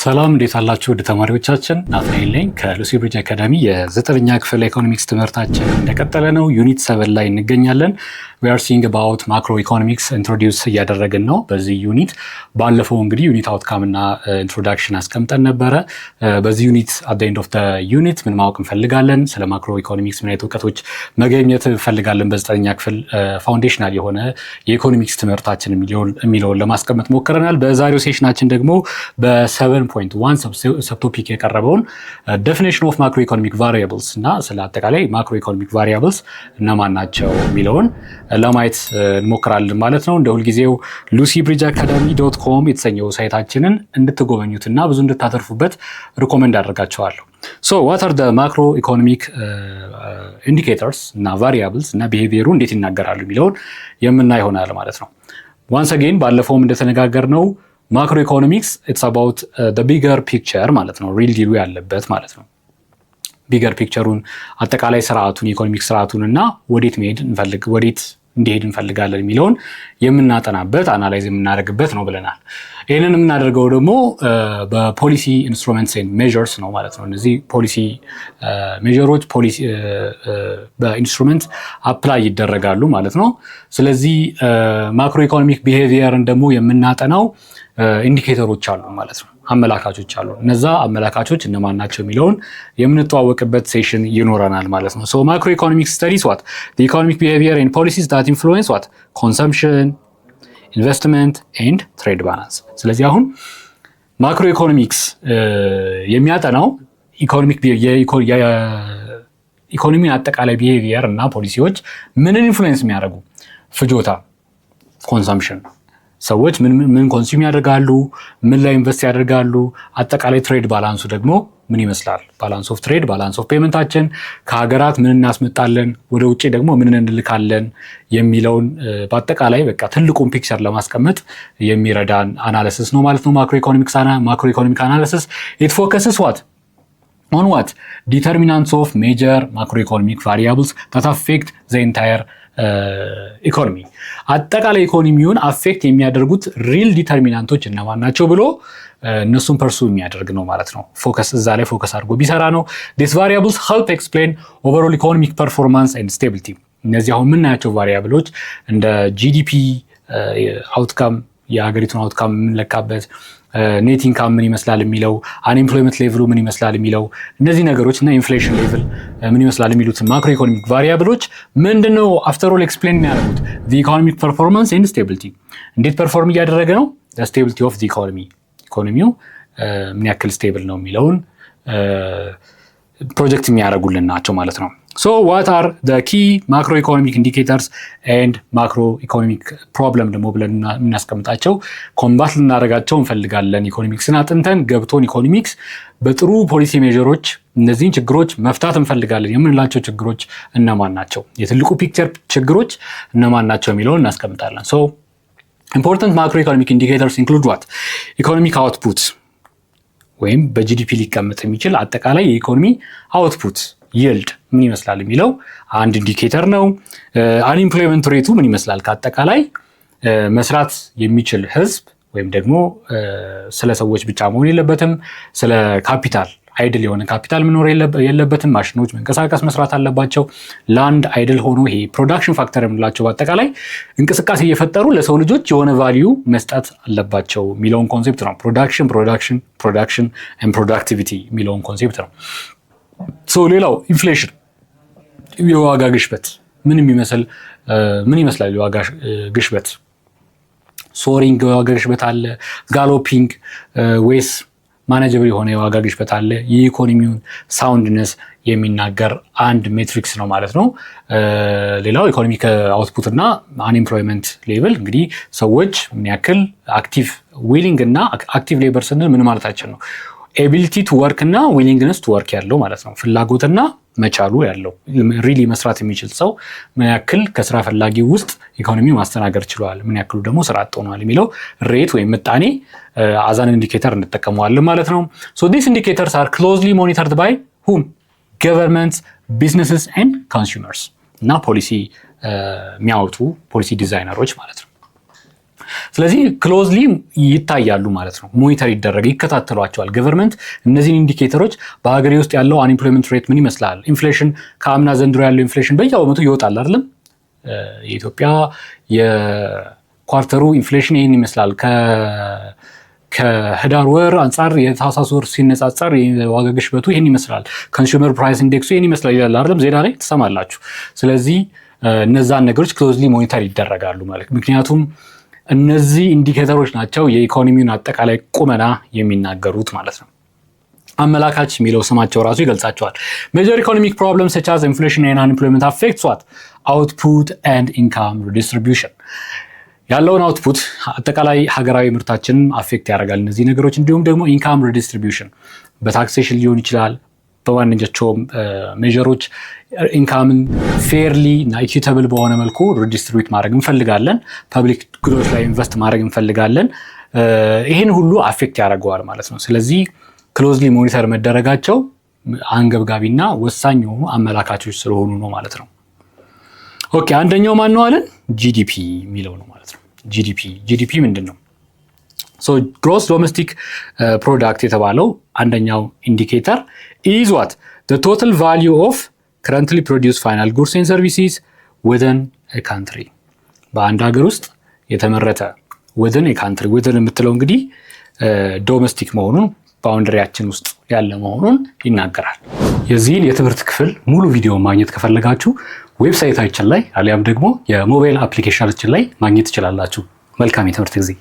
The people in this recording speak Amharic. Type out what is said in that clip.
ሰላም እንዴት አላችሁ? ወደ ተማሪዎቻችን ናትናኤል ነኝ ከሉሲ ብሪጅ አካዳሚ የ9ኛ ክፍል ኢኮኖሚክስ ትምህርታችን እንደቀጠለ ነው። ዩኒት 7 ላይ እንገኛለን። we are seeing about macro economics introduce እያደረግን ነው በዚህ ዩኒት። ባለፈው እንግዲህ ዩኒት አውትካም እና ኢንትሮዳክሽን አስቀምጠን ነበረ። በዚህ ዩኒት at the end of the unit ምን ማወቅ እንፈልጋለን፣ ስለ ማክሮ ኢኮኖሚክስ ምን አይነት እውቀቶች መገኘት እንፈልጋለን በ9ኛ ክፍል ፋውንዴሽናል የሆነ የኢኮኖሚክስ ትምህርታችን የሚለውን ለማስቀመጥ ሞክረናል። በዛሬው ሴሽናችን ደግሞ በ7.1 ሰብቶፒክ የቀረበውን definition of macroeconomic variables እና ስለ አጠቃላይ macroeconomic variables እነማን ናቸው የሚለውን ለማየት እንሞክራለን ማለት ነው። እንደ ሁልጊዜው lucybridgeacademy.com የተሰኘው ሳይታችንን እንድትጎበኙትና ብዙ እንድታተርፉበት ሪኮመንድ አደርጋቸዋለሁ። So what are the macroeconomic indicators እና variables እና behavior እንዴት ይናገራሉ የሚለውን የምናይ ይሆናል ማለት ነው። once again ባለፈውም እንደተነጋገርነው macroeconomics it's about the bigger picture ማለት ነው። ሪል ዲሉ ያለበት ማለት ነው። ቢገር ፒክቸሩን አጠቃላይ ስርዓቱን የኢኮኖሚክ ስርዓቱን እና ወዴት እንዲሄድ እንፈልጋለን የሚለውን የምናጠናበት አናላይዝ የምናደርግበት ነው ብለናል። ይህንን የምናደርገው ደግሞ በፖሊሲ ኢንስትሩመንትስ ኤንድ ሜዠርስ ነው ማለት ነው። እነዚህ ፖሊሲ ሜዠሮች በኢንስትሩመንት አፕላይ ይደረጋሉ ማለት ነው። ስለዚህ ማክሮ ኢኮኖሚክ ቢሄቪየርን ደግሞ የምናጠናው ኢንዲኬተሮች አሉ ማለት ነው። አመላካቾች አሉ። እነዛ አመላካቾች እነማን ናቸው የሚለውን የምንተዋወቅበት ሴሽን ይኖረናል ማለት ነው። so macroeconomic studies what the economic behavior and policies that influence what consumption, investment and trade balance። ስለዚህ አሁን ማክሮ ኢኮኖሚክስ የሚያጠናው ኢኮኖሚን አጠቃላይ ቢሄቪየር እና ፖሊሲዎች ምንን ኢንፍሉዌንስ የሚያደርጉ ፍጆታ ኮንሰምፕሽን ሰዎች ምን ኮንሱም ያደርጋሉ፣ ምን ላይ ኢንቨስት ያደርጋሉ፣ አጠቃላይ ትሬድ ባላንሱ ደግሞ ምን ይመስላል፣ ባላንስ ኦፍ ትሬድ፣ ባላንስ ኦፍ ፔመንታችን ከሀገራት ምን እናስመጣለን፣ ወደ ውጪ ደግሞ ምን እንልካለን የሚለውን በአጠቃላይ በቃ ትልቁን ፒክቸር ለማስቀመጥ የሚረዳን አናሊሲስ ነው ማለት ነው። ማክሮ ኢኮኖሚክ አናሊሲስ it focuses on what determinants of major macroeconomic variables that affect the entire ኢኮኖሚ። አጠቃላይ ኢኮኖሚውን አፌክት የሚያደርጉት ሪል ዲተርሚናንቶች እነማን ናቸው ብሎ እነሱን ፐርሱ የሚያደርግ ነው ማለት ነው። እዛ ላይ ፎከስ አድርጎ ቢሰራ ነው። these variables help explain overall economic performance and stability። እነዚህ አሁን የምናያቸው ቫሪያብሎች እንደ ጂዲፒ አውትካም የሀገሪቱን አውትካም የምንለካበት ኔት ኢንካም ምን ይመስላል የሚለው፣ አንኤምፕሎይመንት ሌቭሉ ምን ይመስላል የሚለው፣ እነዚህ ነገሮች እና ኢንፍሌሽን ሌቭል ምን ይመስላል የሚሉትን ማክሮ ኢኮኖሚክ ቫሪያብሎች ምንድነው አፍተር ኦል ኤክስፕሌን የሚያደርጉት the economic performance and stability። እንዴት ፐርፎርም እያደረገ ነው፣ the stability of the economy ኢኮኖሚው ምን ያክል ስቴብል ነው የሚለውን ፕሮጀክት የሚያደርጉልን ናቸው ማለት ነው። so what are the key macroeconomic indicators and macroeconomic problem ደግሞ ብለን እናስቀምጣቸው ኮምባት ልናደርጋቸው እንፈልጋለን። ኢኮኖሚክስን አጥንተን ገብቶን ኢኮኖሚክስ በጥሩ ፖሊሲ ሜዠሮች እነዚህን ችግሮች መፍታት እንፈልጋለን የምንላቸው ችግሮች እነማን ናቸው፣ የትልቁ ፒክቸር ችግሮች እነማን ናቸው የሚለውን እናስቀምጣለን። so important macroeconomic indicators include what economic output ወይም በጂዲፒ ሊቀመጥ የሚችል አጠቃላይ የኢኮኖሚ አውትፑት ይልድ ምን ይመስላል የሚለው አንድ ኢንዲኬተር ነው። አንኤምፕሎይመንት ሬቱ ምን ይመስላል፣ ከአጠቃላይ መስራት የሚችል ህዝብ ወይም ደግሞ ስለ ሰዎች ብቻ መሆን የለበትም፣ ስለ ካፒታል አይድል የሆነ ካፒታል መኖር የለበትም። ማሽኖች መንቀሳቀስ መስራት አለባቸው። ላንድ አይድል ሆኖ ይሄ ፕሮዳክሽን ፋክተር የምንላቸው በአጠቃላይ እንቅስቃሴ እየፈጠሩ ለሰው ልጆች የሆነ ቫልዩ መስጠት አለባቸው የሚለውን ኮንሴፕት ነው። ፕሮዳክሽን ኤንድ ፕሮዳክቲቪቲ የሚለውን ኮንሴፕት ነው። ሌላው ኢንፍሌሽን የዋጋ ግሽበት ምን ይመስላል የዋጋ ግሽበት፣ ሶሪንግ የዋጋ ግሽበት አለ፣ ጋሎፒንግ ወይስ ማኔጀብል የሆነ የዋጋ ግሽበት አለ። የኢኮኖሚውን ሳውንድነስ የሚናገር አንድ ሜትሪክስ ነው ማለት ነው። ሌላው ኢኮኖሚክ አውትፑት እና አንኤምፕሎይመንት ሌቭል እንግዲህ ሰዎች ምን ያክል አክቲቭ ዊሊንግ እና አክቲቭ ሌበር ስንል ምን ማለታችን ነው፣ ኤቢሊቲ ቱ ወርክ እና ዊሊንግነስ ቱ ወርክ ያለው ማለት ነው። ፍላጎትና መቻሉ ያለው ሪሊ መስራት የሚችል ሰው ምን ያክል ከስራ ፈላጊ ውስጥ ኢኮኖሚው ማስተናገድ ችሏል፣ ምን ያክሉ ደግሞ ስራ አጥ ሆኗል የሚለው ሬት ወይም ምጣኔ አዛን ኢንዲኬተር እንጠቀመዋለን ማለት ነው። so these indicators are closely monitored by whom governments, businesses and consumers እና ፖሊሲ የሚያወጡ ፖሊሲ ዲዛይነሮች ማለት ነው። ስለዚህ ክሎዝሊ ይታያሉ ማለት ነው። ሞኒተር ይከታተሏቸዋል ገቨርንመንት እነዚህን ኢንዲኬተሮች። በሀገሬ ውስጥ ያለው አንኤምፕሎይመንት ሬት ምን ይመስላል? ኢንፍሌሽን ከአምና ዘንድሮ ያለው ኢንፍሌሽን በየዓመቱ ይወጣል አይደለም? የኢትዮጵያ የኳርተሩ ኢንፍሌሽን ይህን ይመስላል። ከህዳር ወር አንጻር የታህሳስ ወር ሲነጻጸር የዋጋ ግሽበቱ ይህን ይመስላል። ኮንሱመር ፕራይስ ኢንዴክሱ ይህን ይመስላል ይላል አይደለም? ዜና ላይ ትሰማላችሁ። ስለዚህ እነዛን ነገሮች ክሎዝሊ ሞኒተር ይደረጋሉ ማለት ምክንያቱም እነዚህ ኢንዲኬተሮች ናቸው የኢኮኖሚውን አጠቃላይ ቁመና የሚናገሩት ማለት ነው። አመላካች የሚለው ስማቸው ራሱ ይገልጻቸዋል። ሜጀር ኢኮኖሚክ ፕሮብለምስ such as inflation and unemployment affects what? output and income redistribution ያለውን አውትፑት አጠቃላይ ሀገራዊ ምርታችንን አፌክት ያደርጋል እነዚህ ነገሮች። እንዲሁም ደግሞ ኢንካም ሪዲስትሪቢዩሽን በታክሴሽን ሊሆን ይችላል። በማንኛቸውም ሜጀሮች ኢንካምን ፌርሊ እና ኢኩዊታብል በሆነ መልኩ ሪዲስትሪቢዩት ማድረግ እንፈልጋለን። ፐብሊክ ጉዶች ላይ ኢንቨስት ማድረግ እንፈልጋለን። ይህን ሁሉ አፌክት ያደርገዋል ማለት ነው። ስለዚህ ክሎዝሊ ሞኒተር መደረጋቸው አንገብጋቢና ወሳኝ የሆኑ አመላካቾች ስለሆኑ ነው ማለት ነው። ኦኬ አንደኛው ማን ነው አለን? ጂዲፒ የሚለው ነው ማለት ነው። ጂዲፒ ምንድን ነው? ሶ ግሮስ ዶሜስቲክ ፕሮዳክት የተባለው አንደኛው ኢንዲኬተር is what? the total value of currently produced final goods and services within a country በአንድ ሀገር ውስጥ የተመረተ within a country within የምትለው እንግዲህ ዶሜስቲክ መሆኑን ባውንደሪያችን ውስጥ ያለ መሆኑን ይናገራል። የዚህን የትምህርት ክፍል ሙሉ ቪዲዮ ማግኘት ከፈለጋችሁ ዌብሳይታችን ላይ አሊያም ደግሞ የሞባይል አፕሊኬሽናችን ላይ ማግኘት ትችላላችሁ። መልካም የትምህርት ጊዜ